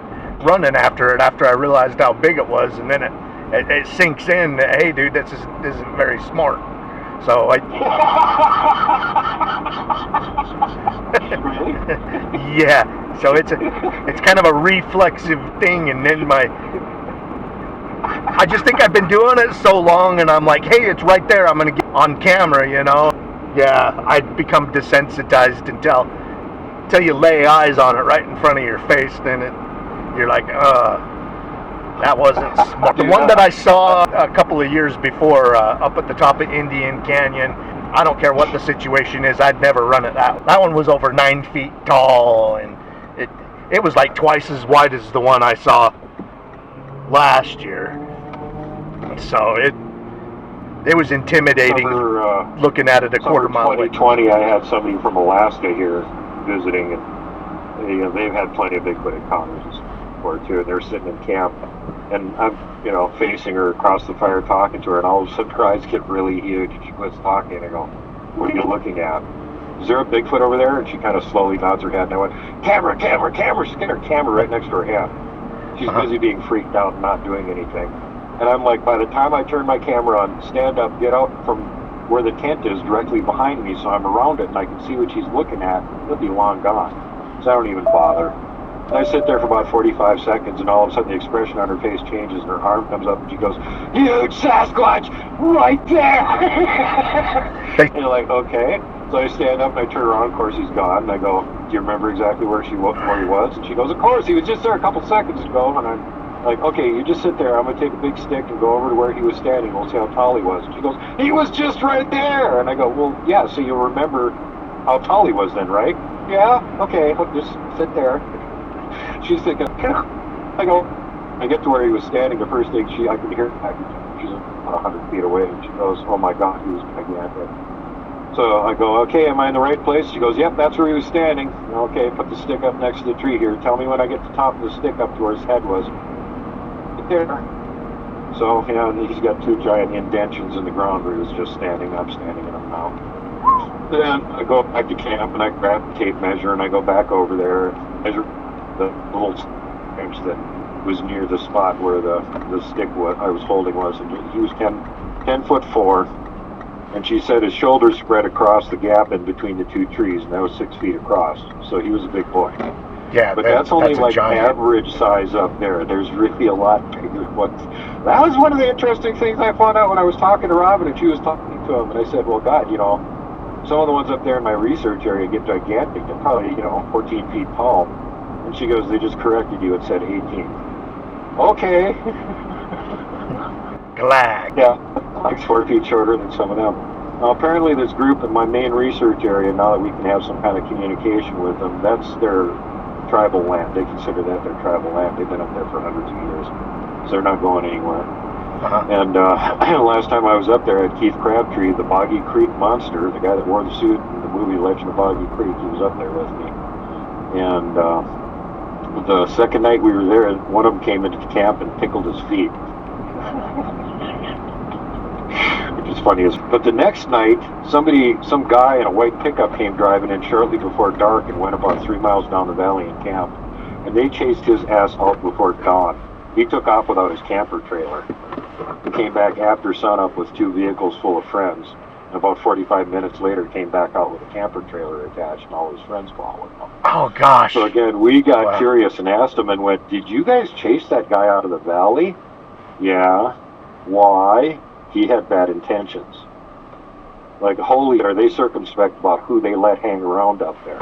running after it after I realized how big it was. And then it sinks in, hey, dude, this isn't very smart. So yeah, so it's kind of a reflexive thing, and then I just think I've been doing it so long, and I'm like, hey, it's right there, I'm gonna get on camera, Yeah, I'd become desensitized until you lay eyes on it right in front of your face, then you're like, that wasn't smart. The one that I saw a couple of years before up at the top of Indian Canyon, I don't care what the situation is, I'd never run it out. That one was over 9 feet tall, and it was like twice as wide as the one I saw last year. So it was intimidating looking at it a quarter mile away. 2020, I had somebody from Alaska here visiting, and they've had plenty of Bigfoot encounters before too. And they're sitting in camp, and I'm facing her across the fire talking to her, and all of a sudden her eyes get really huge. She quits talking, and I go, "What are you looking at? Is there a Bigfoot over there?" And she kind of slowly nods her head, and I went, "Camera, camera, camera!" She's got her camera right next to her head. She's busy being freaked out and not doing anything. And I'm like, by the time I turn my camera on, stand up, get out from where the tent is directly behind me so I'm around it and I can see what she's looking at, it'll be long gone. So I don't even bother. And I sit there for about 45 seconds, and all of a sudden the expression on her face changes and her arm comes up and she goes, "Huge Sasquatch! Right there!" And you're like, okay. So I stand up and I turn around, of course he's gone, and I go, "Do you remember exactly where he was?" And she goes, "Of course, he was just there a couple seconds ago." And I'm like, "Okay, you just sit there. I'm going to take a big stick and go over to where he was standing. We'll see how tall he was." And she goes, "He was just right there." And I go, "Well, yeah, so you'll remember how tall he was then, right?" "Yeah, okay, I'll just sit there." She's thinking, I get to where he was standing. The first thing I could hear, she's about 100 feet away, and she goes, "Oh my God, he was gigantic." So I go, "Okay, am I in the right place?" She goes, "Yep, that's where he was standing." "Okay, put the stick up next to the tree here. Tell me when I get the top of the stick up to where his head was." There. So, he's got 2 giant indentions in the ground where he was just standing up in a mountain. Then I go back to camp and I grab a tape measure and I go back over there and measure the little inch that was near the spot where the stick I was holding was. And he was 10'4", and she said his shoulders spread across the gap in between the 2 trees, and that was 6 feet across. So he was a big boy. Yeah, but that's only like average size up there. There's really a lot bigger ones. That was one of the interesting things I found out when I was talking to Robin and she was talking to him. And I said, "Well, God, some of the ones up there in my research area get gigantic. They're probably, 14 feet tall." And she goes, "They just corrected you. It said 18. "Okay." Glad. Yeah, like 4 feet shorter than some of them. Now, apparently this group in my main research area, now that we can have some kind of communication with them, that's their tribal land. They consider that their tribal land. They've been up there for hundreds of years, so they're not going anywhere. And last time I was up there, I had Keith Crabtree, the Boggy Creek monster, the guy that wore the suit in the movie Legend of Boggy Creek. He was up there with me. And the second night we were there, one of them came into the camp and tickled his feet. Which is funny. But the next night, some guy in a white pickup came driving in shortly before dark and went about 3 miles down the valley in camp. And they chased his ass out before dawn. He took off without his camper trailer. He came back after sunup with 2 vehicles full of friends. About 45 minutes later, came back out with a camper trailer attached and all his friends following him. Oh, gosh. So again, we got Wow. curious and asked him and went, did you guys chase that guy out of the valley? Yeah. Why? He had bad intentions. Like, holy, are they circumspect about who they let hang around up there?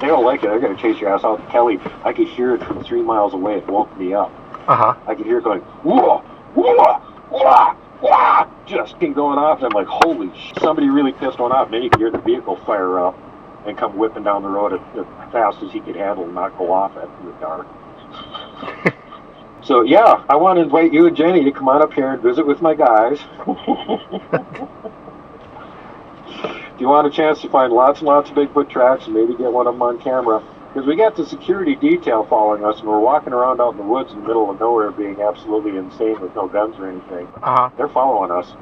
They don't like it. They're going to chase your ass out. Kelly, I could hear it from 3 miles away. It woke me up. Uh-huh. I could hear it going, whoa, whoa, whoa, whoa, just keep going off. And I'm like, holy shit, somebody really pissed one off. And then you could hear the vehicle fire up and come whipping down the road as fast as he could handle and not go off in the dark. So, yeah, I want to invite you and Jenny to come on up here and visit with my guys. If you want a chance to find lots and lots of Bigfoot tracks and maybe get one of them on camera, because we got the security detail following us and we're walking around out in the woods in the middle of nowhere being absolutely insane with no guns or anything. Uh-huh. They're following us.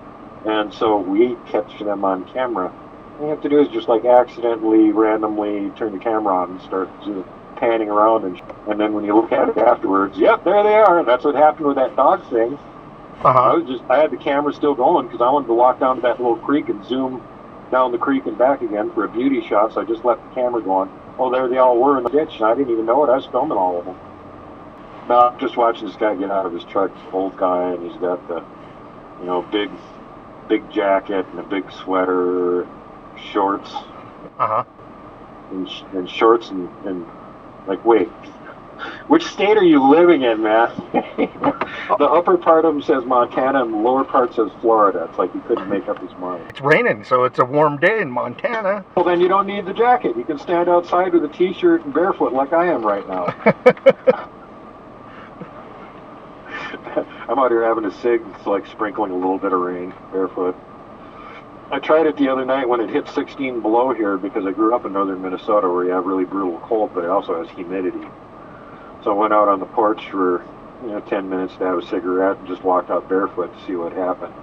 And so we catch them on camera. All you have to do is just like accidentally, randomly turn the camera on and start panning around, and then when you look at it afterwards, yep, there they are. And that's what happened with that dog thing. Uh-huh. I had the camera still going because I wanted to walk down to that little creek and zoom down the creek and back again for a beauty shot, so I just left the camera going. Oh, there they all were in the ditch, and I didn't even know it. I was filming all of them. Now I'm just watching this guy get out of his truck, old guy, and he's got the, big jacket and a big sweater, shorts. Uh-huh. And shorts and like, wait, which state are you living in, Matt? The upper part of him says Montana and the lower part says Florida. It's like he couldn't make up his mind. It's raining, so it's a warm day in Montana. Well, then you don't need the jacket. You can stand outside with a t-shirt and barefoot like I am right now. I'm out here having a cig. It's like sprinkling a little bit of rain, barefoot. I tried it the other night when it hit 16 below here because I grew up in northern Minnesota where you have really brutal cold, but it also has humidity. So I went out on the porch for 10 minutes to have a cigarette and just walked out barefoot to see what happened.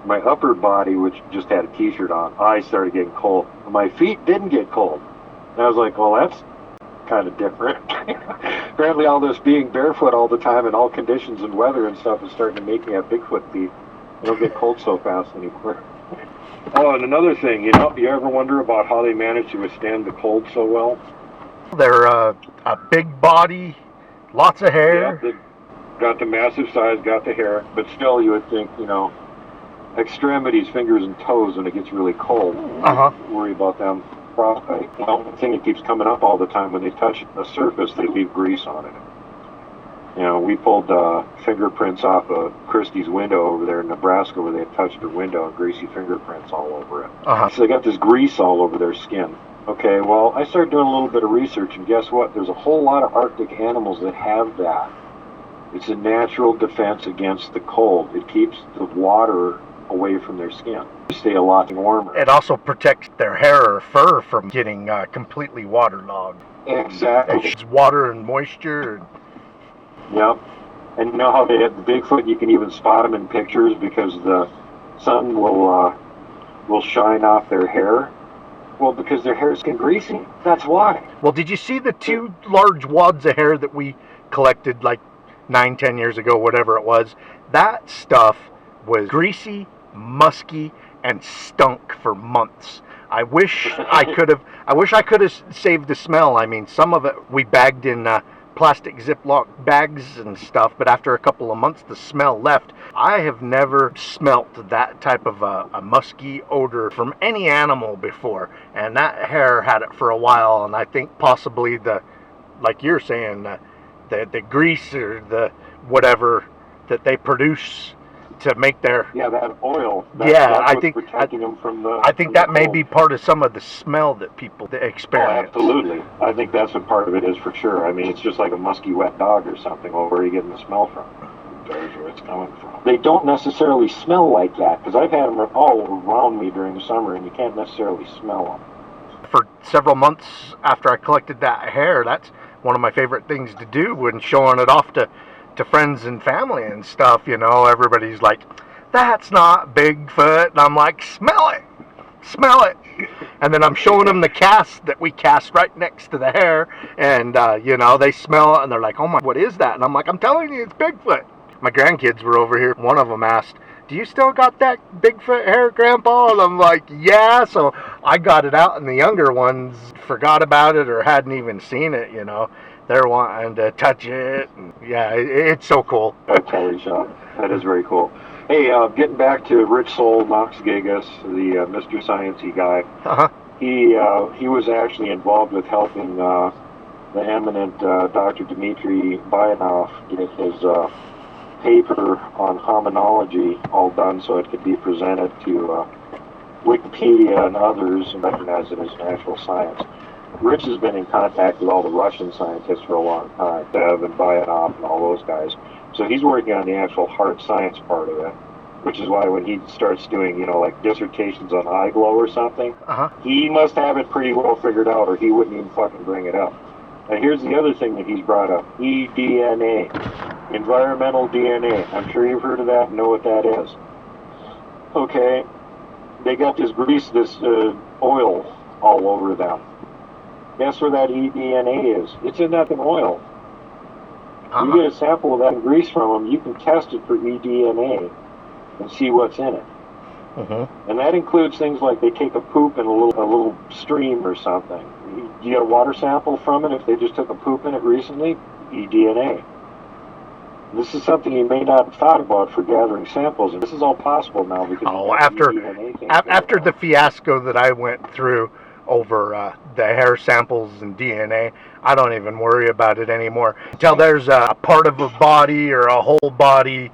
My upper body, which just had a t-shirt on, I started getting cold. My feet didn't get cold. And I was like, well, that's kind of different. Apparently all this being barefoot all the time in all conditions and weather and stuff is starting to make me have Bigfoot feet. I don't get cold so fast anymore. Oh, and another thing, you ever wonder about how they manage to withstand the cold so well? They're a big body, lots of hair. Yeah, got the massive size, got the hair, but still you would think, extremities, fingers and toes when it gets really cold. Uh-huh. Worry about them frostbite. Well, the thing that keeps coming up all the time, when they touch the surface, they leave grease on it. We pulled fingerprints off of Christie's window over there in Nebraska where they had touched her window and greasy fingerprints all over it. Uh-huh. So they got this grease all over their skin. Okay, well, I started doing a little bit of research, and guess what? There's a whole lot of Arctic animals that have that. It's a natural defense against the cold. It keeps the water away from their skin. They stay a lot warmer. It also protects their hair or fur from getting completely waterlogged. Exactly. It's water and moisture. Yep. And you know how they have the Bigfoot, you can even spot them in pictures because the sun will shine off their hair. Well, because their hair is getting greasy. That's why. Well, did you see the 2 large wads of hair that we collected like 9-10 years ago, whatever it was? That stuff was greasy, musky, and stunk for months. I wish I could have saved the smell. I mean, some of it we bagged in plastic Ziploc bags and stuff, but after a couple of months the smell left. I have never smelt that type of a musky odor from any animal before, and that hair had it for a while. And I think possibly like you're saying, the grease or the whatever that they produce to make their that oil. I think protecting them from the. I think that may be part of some of the smell that people experience. Oh, absolutely. I think that's what part of it is for sure. I mean, it's just like a musky wet dog or something. Well, where are you getting the smell from? There's where it's coming from. They don't necessarily smell like that because I've had them all around me during the summer, and you can't necessarily smell them. For several months after I collected that hair, that's one of my favorite things to do when showing it off to friends and family and stuff. Everybody's like, that's not Bigfoot, and I'm like, smell it, and then I'm showing them the cast that we cast right next to the hair, and they smell it and they're like, oh my, what is that? And I'm like, I'm telling you, it's Bigfoot. My grandkids were over here. One of them asked, do you still got that Bigfoot hair, Grandpa? And I'm like, yeah. So I got it out, and the younger ones forgot about it or hadn't even seen it, you know. They're wanting to touch it. And yeah, it's so cool. That's totally shot. That is very cool. Hey, getting back to Rich Soul Knox Gigas, the Mr. Sciencey guy. Uh-huh. He was actually involved with helping the eminent Dr. Dmitry Bayanov get his paper on hominology all done so it could be presented to Wikipedia and others and recognize it as natural science. Rich has been in contact with all the Russian scientists for a long time, Bev and Bayanov and all those guys. So he's working on the actual hard science part of it, which is why when he starts doing, you know, like dissertations on eye glow or something, he must have it pretty well figured out or he wouldn't even fucking bring it up. And here's the other thing that he's brought up, eDNA, environmental DNA. I'm sure you've heard of that and know what that is. Okay, they got this grease, this oil all over them. Guess where that eDNA is? It's in that oil. You get a sample of that grease from them, you can test it for eDNA and see what's in it. And that includes things like they take a poop in a little stream or something. You get a water sample from it if they just took a poop in it recently, eDNA. This is something you may not have thought about for gathering samples, and this is all possible now because after the fiasco that I went through over the hair samples and DNA, I don't even worry about it anymore. Until there's a part of a body or a whole body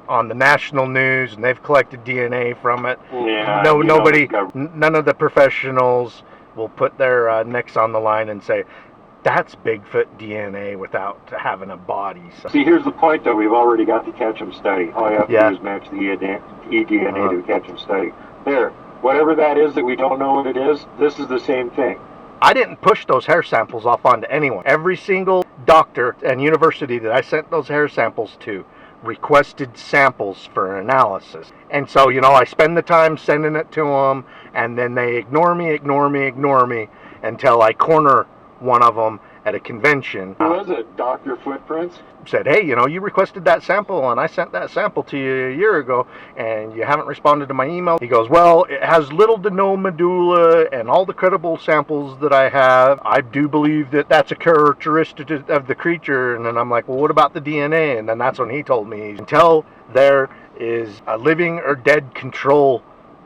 on the national news and they've collected DNA from it. Yeah, none of the professionals will put their necks on the line and say, that's Bigfoot DNA without having a body. So. See, here's the point, though. We've already got the catch-em study. All you have to do is match the eDNA to the catch-em study. There. Whatever that is that we don't know what it is, this is the same thing. I didn't push those hair samples off onto anyone. Every single doctor and university that I sent those hair samples to requested samples for analysis. And so, you know, I spend the time sending it to them, and then they ignore me until I corner one of them at a convention. Who was it? Dr. Footprints? Said, hey, you know, you requested that sample, and I sent that sample to you a year ago, and you haven't responded to my email. He goes, well, it has little to no medulla, and all the credible samples that I have, I do believe that that's a characteristic of the creature. And then I'm like, well, what about the DNA? And then that's when he told me, until there is a living or dead control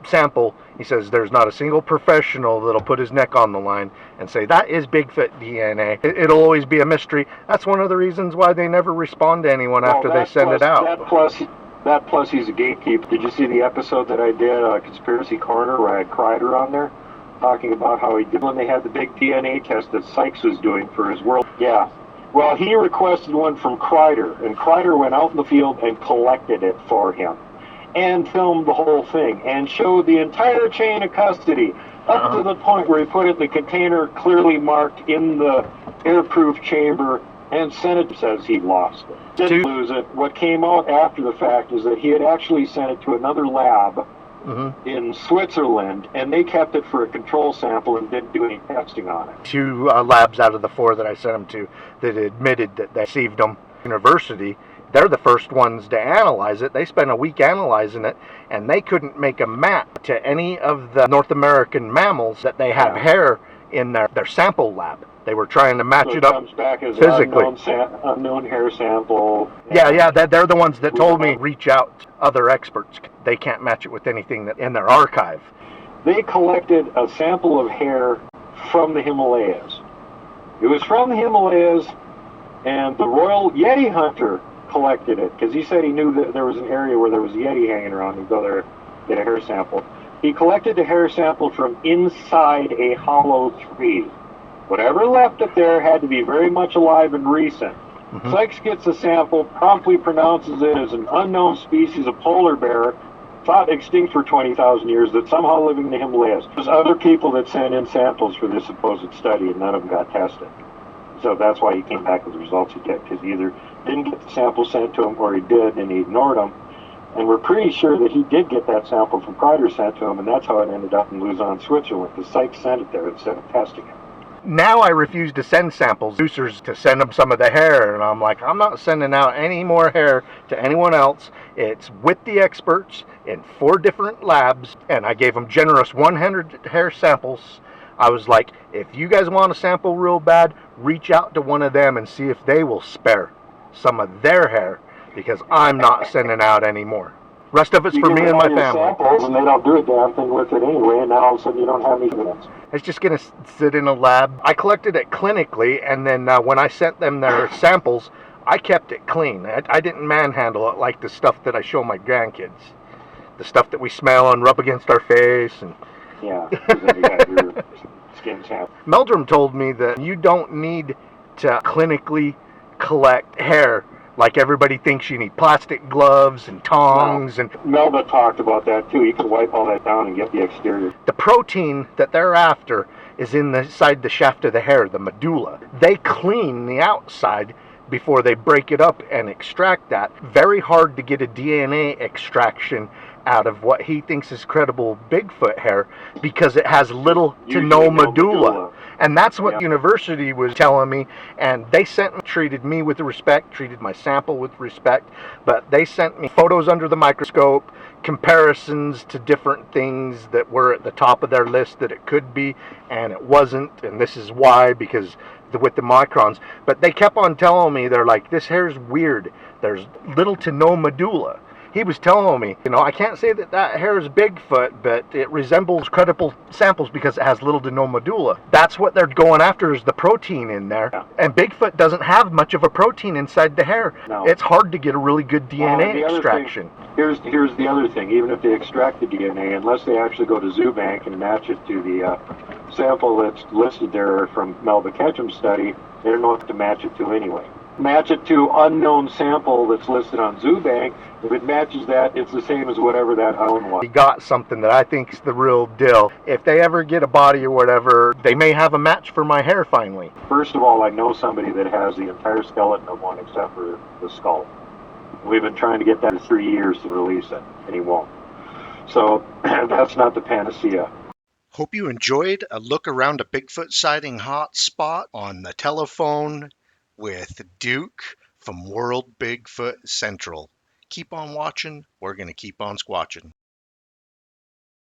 sample, he says there's not a single professional that'll put his neck on the line and say that is Bigfoot DNA. It'll always be a mystery. That's one of the reasons why they never respond to anyone after they send it out. That plus he's a gatekeeper. Did you see the episode that I did, Conspiracy Corner, where I had Kreider on there talking about how he did when they had the big DNA test that Sykes was doing for his world? Yeah. Well, he requested one from Kreider, and Kreider went out in the field and collected it for him and filmed the whole thing and showed the entire chain of custody up to the point where he put it in the container clearly marked in the airproof chamber and sent it. Says he lost it. Didn't lose it. What came out after the fact is that he had actually sent it to another lab in Switzerland, and they kept it for a control sample and didn't do any testing on it. 2 labs out of the 4 that I sent them to that admitted that they received them. University, they're the first ones to analyze it. They spent a week analyzing it, and they couldn't make a map to any of the North American mammals that they have hair in their sample lab. They were trying to match it up comes back as physically. Unknown hair sample. Yeah, they're the ones that told me reach out to other experts. They can't match it with anything that in their archive. They collected a sample of hair from the Himalayas. It was from the Himalayas, and the Royal Yeti hunter collected it because he said he knew that there was an area where there was a Yeti hanging around. He'd go there, get a hair sample. He collected a hair sample from inside a hollow tree. Whatever left it there had to be very much alive and recent. Sykes gets a sample, promptly pronounces it as an unknown species of polar bear, thought extinct for 20,000 years, that's somehow living in the Himalayas. There's other people that sent in samples for this supposed study, and none of them got tested. So that's why he came back with the results he did, because he either didn't get the sample sent to him, or he did, and he ignored them. And we're pretty sure that he did get that sample from Kreider sent to him, and that's how it ended up in Luzon, Switzerland, because Sykes sent it there instead of testing it. Now I refuse to send samples, producers, to send them some of the hair, and I'm like, I'm not sending out any more hair to anyone else. It's with the experts in 4 different labs, and I gave them generous 100 hair samples. I was like, if you guys want a sample real bad, reach out to one of them and see if they will spare some of their hair, because I'm not sending out any more. Rest of it's You for give me them and my all your family. samples, and they don't do a damn thing with it anyway, and now all of a sudden you don't have any evidence. It's just going to sit in a lab. I collected it clinically, and then when I sent them their samples, I kept it clean. I didn't manhandle it like the stuff that I show my grandkids. The stuff that we smell and rub against our face. And Yeah, because then you got your skin sample. Meldrum told me that you don't need to clinically collect hair like everybody thinks you need. Plastic gloves and tongs. And Melba talked about that too. You can wipe all that down and get the exterior. the protein that they're after is inside the shaft of the hair, the medulla. They clean the outside before they break it up and extract that. Very hard to get a DNA extraction out of what he thinks is credible Bigfoot hair because it has little to no medulla. And that's what university was telling me, and they treated me with respect, treated my sample with respect, but they sent me photos under the microscope, comparisons to different things that were at the top of their list that it could be, and it wasn't, and this is why, because with the microns. But they kept on telling me, they're like, this hair's weird, there's little to no medulla. He was telling me, I can't say that hair is Bigfoot, but it resembles credible samples because it has little to no medulla. That's what they're going after, is the protein in there. Yeah. And Bigfoot doesn't have much of a protein inside the hair. No. It's hard to get a really good DNA extraction. Here's the other thing. Even if they extract the DNA, unless they actually go to Zoobank and match it to the sample that's listed there from Melba Ketchum's study, they don't know what to match it to anyway. Match it to unknown sample that's listed on Zoobank. If it matches that, it's the same as whatever that unknown was. He got something that I think is the real deal. If they ever get a body or whatever, they may have a match for my hair finally. First of all, I know somebody that has the entire skeleton of one except for the skull. We've been trying to get that for 3 years to release it, and he won't. So that's not the panacea. Hope you enjoyed a look around a Bigfoot sighting hotspot on the telephone with Duke from World Bigfoot Central. Keep on watching. We're going to keep on squatching.